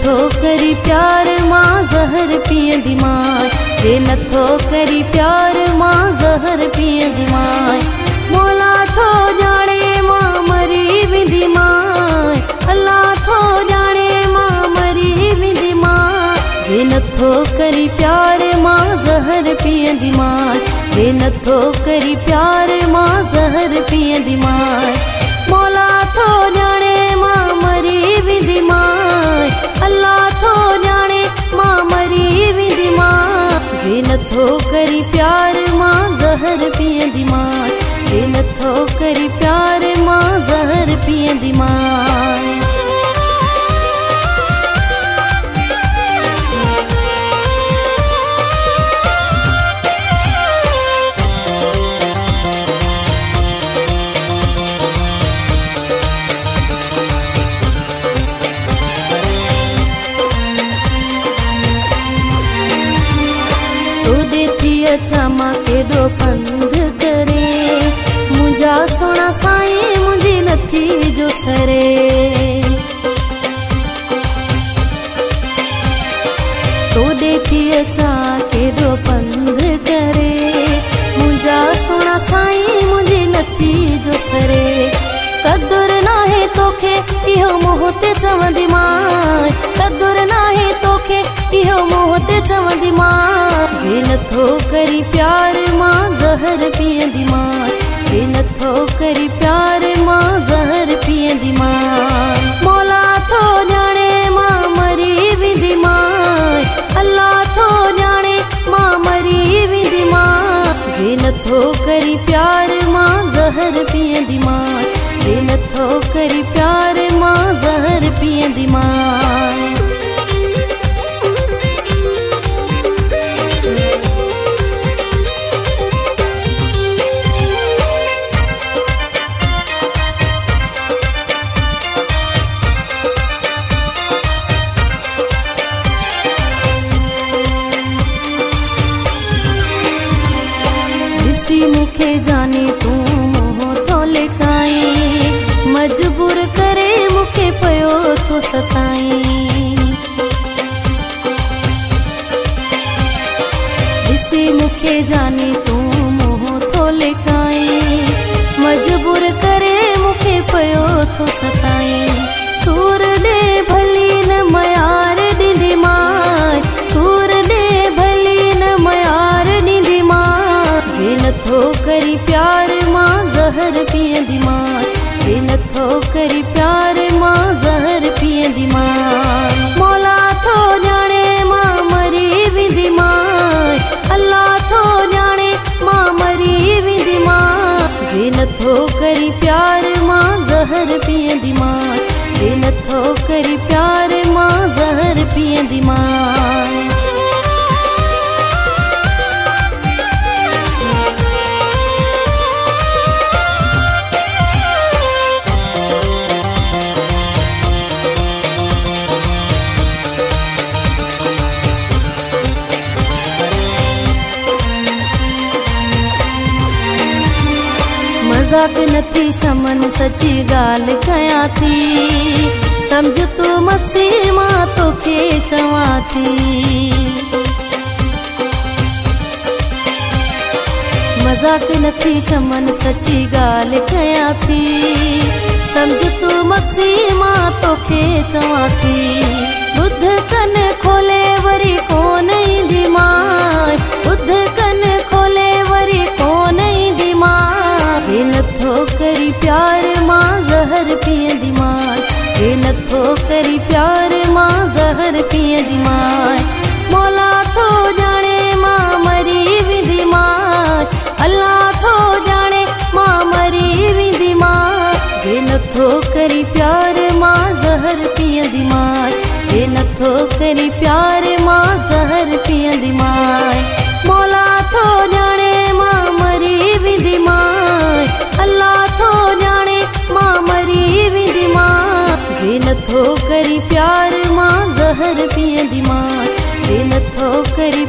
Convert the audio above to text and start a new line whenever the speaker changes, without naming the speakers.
नथो करी प्यार मां ज़हर पीअंदी मां, जे नथो करी प्यार मां ज़हर पीअंदी मां। मौला थो ॼाणे मां मरी वेंदी मां, अल्लाह थो ॼाणे मां मरी वेंदी मां। जे नथो करी प्यार मां ज़हर पीअंदी मां, जे नथो करी प्यार मां ज़हर पीअंदी मां। मौला थो ॼाणे मां मरी वेंदी मां, अल्लाह थो ॼाणे मां मरी वेंदी मां। जे नथो करी प्यार मां ज़हर पीअंदी मां, जे नथो करी प्यार मां ज़हर पीअंदी मां। अच्छा मां केॾो पंध करे, मुंहिंजा सोना साईं मुंहिंजी नथी जो सरे। तोॾे थी अचा केॾो पंध करे, मुंहिंजा सोना साईं मुंहिंजी नथी जो सरे। क़दुरु नाहे तोखे इहो मोह ते चवंदी मां, क़दुरु नाहे तोखे इहो मोह ते चवंदी मां। जे नथो करी प्यार मां ज़हर पीअंदी मां, जे नथो करी प्यार मां ज़हर पीअंदी मां। मौला थो ॼाणे मां मरी वेंदी मां, अल्लाह थो ॼाणे मां मरी वेंदी मां। जे नथो करी प्यार मां ज़हर पीअंदी मां, जे नथो करी प्यार मां ज़हर पीअंदी मां। मूंखे जाने तूं मोह थो लिकाई, मजबूर करे मूंखे पियो थो सताई। ॾिसी मूंखे जाने तूं मोह थो लिकाई, मजबूर करे मूंखे पियो थो सताई। सूर ॾे भली न मयार ॾींदी मां, सूर ॾे भली न मयार ॾींदी मां। जे नथो करी प्यार मां ज़हर पीअंदी मां, जे नथो करी प्यार मां ज़हर पीअंदी मां। मौला थो ॼाणे मां मरी वेंदी मां, अल्लाह थो ॼाणे मां मरी वेंदी मां। जे नथो करी प्यार मां ज़हर पीअंदी मां, जे नथो करी प्यार मां ज़हर पीअंदी मां। मज़ाक नथी शमन सची ॻाल्हि कयां थी, सम्झ तूं मक्सी मां तोखे चवां थी। मज़ाक नथी शमन सची ॻाल्हि कयां थी, सम्झ तूं मक्सी मां तोखे चवां थी। ॿुध कन खोले वरी कोन ईंदी मां, ॿुध कन खोले वरी कोन ईंदी मां। जे नथो करी प्यार मां ज़हर पीअंदी मां, जे नथो करी प्यार मां ज़हर पीअंदी मां। मौला थो ॼाणे मां मरी वेंदी मां, अल्लाह थो ॼाणे मां मरी वेंदी मां। जे नथो करी प्यार मां ज़हर पीअंदी मां, जे नथो करी प्यार मां ज़हर पीअंदी मां। मौला थो ॼाणे मां मरी वेंदी मां, अल्लाह थो ॼाणे मां मरी वेंदी मां। जे नथो करी प्यार मां ज़हर पीअंदी मां, जे नथो करी